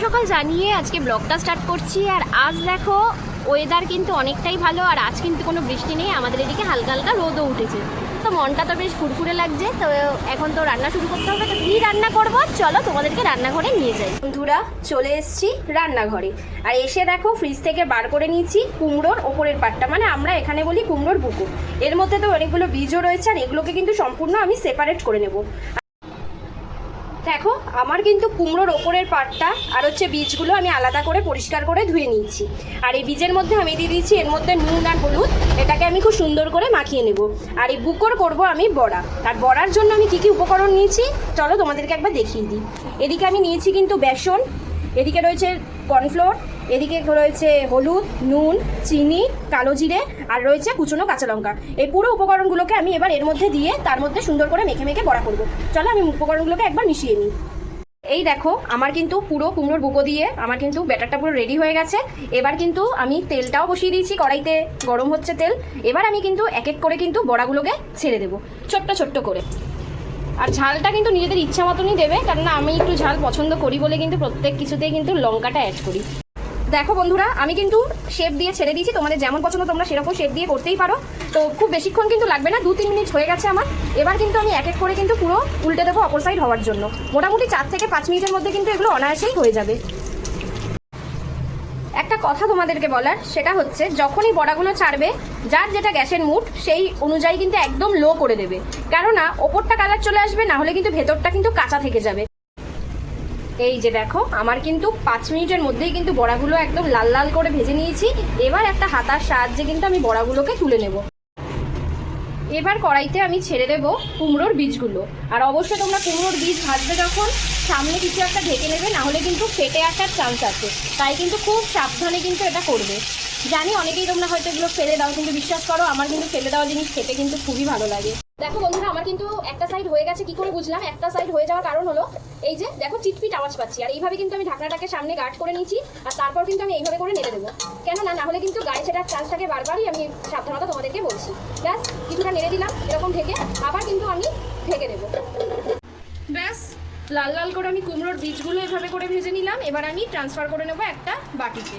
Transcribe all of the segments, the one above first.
সকাল জানিয়ে আজকে ব্লগটা স্টার্ট করছি। আর আজ দেখো ওয়েদার কিন্তু অনেকটাই ভালো, আর আজ কিন্তু কোনো বৃষ্টি নেই, আমাদের এদিকে হালকা হালকা রোদও উঠেছে, তো মনটা তো বেশ ফুরফুরে লাগছে। তো এখন তো রান্না শুরু করতে হবে, তো কী রান্না করবো চলো তোমাদেরকে রান্নাঘরে নিয়ে যাই। বন্ধুরা চলে এসেছি রান্নাঘরে, আর এসে দেখো ফ্রিজ থেকে বার করে নিয়েছি কুমড়োর ওপরের পাটটা, মানে আমরা এখানে বলি কুমড়োর বুকু। এর মধ্যে তো অনেকগুলো বীজও রয়েছে, আর এগুলোকে কিন্তু সম্পূর্ণ আমি সেপারেট করে নেব। দেখো আমার কিন্তু কুমড়োর ওপরের পাটটা আর হচ্ছে বীজগুলো আমি আলাদা করে পরিষ্কার করে ধুয়ে নিয়েছি। আর এই বীজের মধ্যে আমি দিয়ে দিয়েছি এর মধ্যে নুন আর হলুদ, এটাকে আমি খুব সুন্দর করে মাখিয়ে নেব। আর এই বুকর করব আমি বড়া, আর বড়ার জন্য আমি কী কী উপকরণ নিয়েছি চলো তোমাদেরকে একবার দেখিয়ে দিই। এদিকে আমি নিয়েছি কিন্তু বেসন, এদিকে রয়েছে কর্নফ্লোর, এদিকে রয়েছে হলুদ, নুন, চিনি, কালো জিরে, আর রয়েছে কুচনো কাঁচা লঙ্কা। এই পুরো উপকরণগুলোকে আমি এবার এর মধ্যে দিয়ে তার মধ্যে সুন্দর করে মেখে মেখে বড়া করবো। চলো আমি উপকরণগুলোকে একবার মিশিয়ে নিই। এই দেখো আমার কিন্তু পুরো কুমড়োর বুকো দিয়ে আমার কিন্তু ব্যাটারটা পুরো রেডি হয়ে গেছে। এবার কিন্তু আমি তেলটাও বসিয়ে দিয়েছি, কড়াইতে গরম হচ্ছে তেল। এবার আমি কিন্তু এক এক করে কিন্তু বড়াগুলোকে ছেড়ে দেবো ছোট্ট ছোট্ট করে। আর ঝালটা কিন্তু নিজেদের ইচ্ছা মতনই দেবে, কারণ আমি একটু ঝাল পছন্দ করি বলে কিন্তু প্রত্যেক কিছুতেই কিন্তু লঙ্কাটা অ্যাড করি। দেখো বন্ধুরা আমি কিন্তু শেপ দিয়ে ছেড়ে দিয়েছি, তোমাদের যেমন পছন্দ তোমরা সেরকম শেপ দিয়ে করতেই পারো। তো খুব বেশিক্ষণ কিন্তু লাগবে না, 2-3 মিনিট হয়ে গেছে আমার। এবার কিন্তু আমি এক এক করে কিন্তু পুরো উল্টে দেবো অপর সাইড হওয়ার জন্য। মোটামুটি 4 থেকে 5 মিনিটের মধ্যে কিন্তু এগুলো অনায়াসেই হয়ে যাবে। একটা কথা তোমাদেরকে বলার, সেটা হচ্ছে যখনই বড়াগুলো ছাড়বে যার যেটা গ্যাসের মুড সেই অনুযায়ী কিন্তু একদম লো করে দেবে, কেননা ওপরটা কালার চলে আসবে, না হলে কিন্তু ভেতরটা কিন্তু কাঁচা থেকে যাবে। এই যে দেখো আমার কিন্তু 5 মিনিটের মধ্যেই কিন্তু বড়াগুলো একদম লাল লাল করে ভেজে নিয়েছি। এবার একটা হাতার সাহায্যে কিন্তু আমি বড়াগুলোকে তুলে নেব। এবার কড়াইতে আমি ছেড়ে দেবো কুমড়োর বীজগুলো। আর অবশ্যই তোমরা কুমড়োর বীজ ভাজবে যখন সামনে কিছু একটা ঢেকে নেবে, না হলে কিন্তু ফেটে আসার চান্স আছে, তাই কিন্তু খুব সাবধানে কিন্তু এটা করবে। জানি অনেকেই তোমরা হয়তো এগুলো ফেলে দাও, কিন্তু বিশ্বাস করো আমার কিন্তু ফেলে দেওয়া জিনিস খেতে কিন্তু খুবই ভালো লাগে। দেখো বন্ধুরা আমার কিন্তু একটা সাইড হয়ে গেছে। কি করে বুঝলাম একটা সাইড হয়ে যাওয়ার কারণ হলো এই যে দেখো চিটপিট আওয়াজ পাচ্ছি, আর এইভাবে কিন্তু আমি ঢাকনাটাকে সামনে গার্ড করে নিয়েছি। আর তারপর কিন্তু আমি এইভাবে করে নেড়ে দেবো, কেন না হলে কিন্তু গায়ে সেটার চান্সটাকে বারবারই আমি সাবধানতা তোমাদেরকে বলছি। ব্যাস কিছুটা নেড়ে দিলাম এরকম ঢেকে, আবার কিন্তু আমি ঢেকে দেবো। ব্যাস লাল লাল করে আমি কুমড়োর বীজগুলো এভাবে করে ভেজে নিলাম। এবার আমি ট্রান্সফার করে নেবো একটা বাটিতে।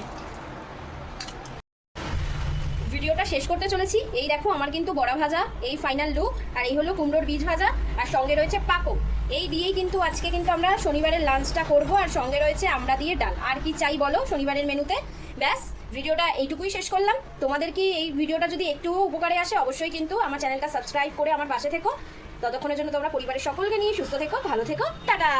ভিডিওটা শেষ করতে চলেছি। এই দেখো আমার কিন্তু বড়া ভাজা এই ফাইনাল লুক, আর এই হলো কুমড়োর বীজ ভাজা, আর সঙ্গে রয়েছে পাকো। এই দিয়েই কিন্তু আজকে কিন্তু আমরা শনিবারের লাঞ্চটা করব, আর সঙ্গে রয়েছে আমরা দিয়ে ডাল। আর কি চাই বলো শনিবারের মেনুতে? ব্যাস ভিডিওটা এইটুকুই শেষ করলাম। তোমাদের কি এই ভিডিওটা যদি একটু উপকারে আসে অবশ্যই কিন্তু আমার চ্যানেলটা সাবস্ক্রাইব করে আমার পাশে থেকো। ততক্ষণের জন্য তোমরা পরিবারের সকলকে নিয়ে সুস্থ থেকো, ভালো থেকো, টাটা।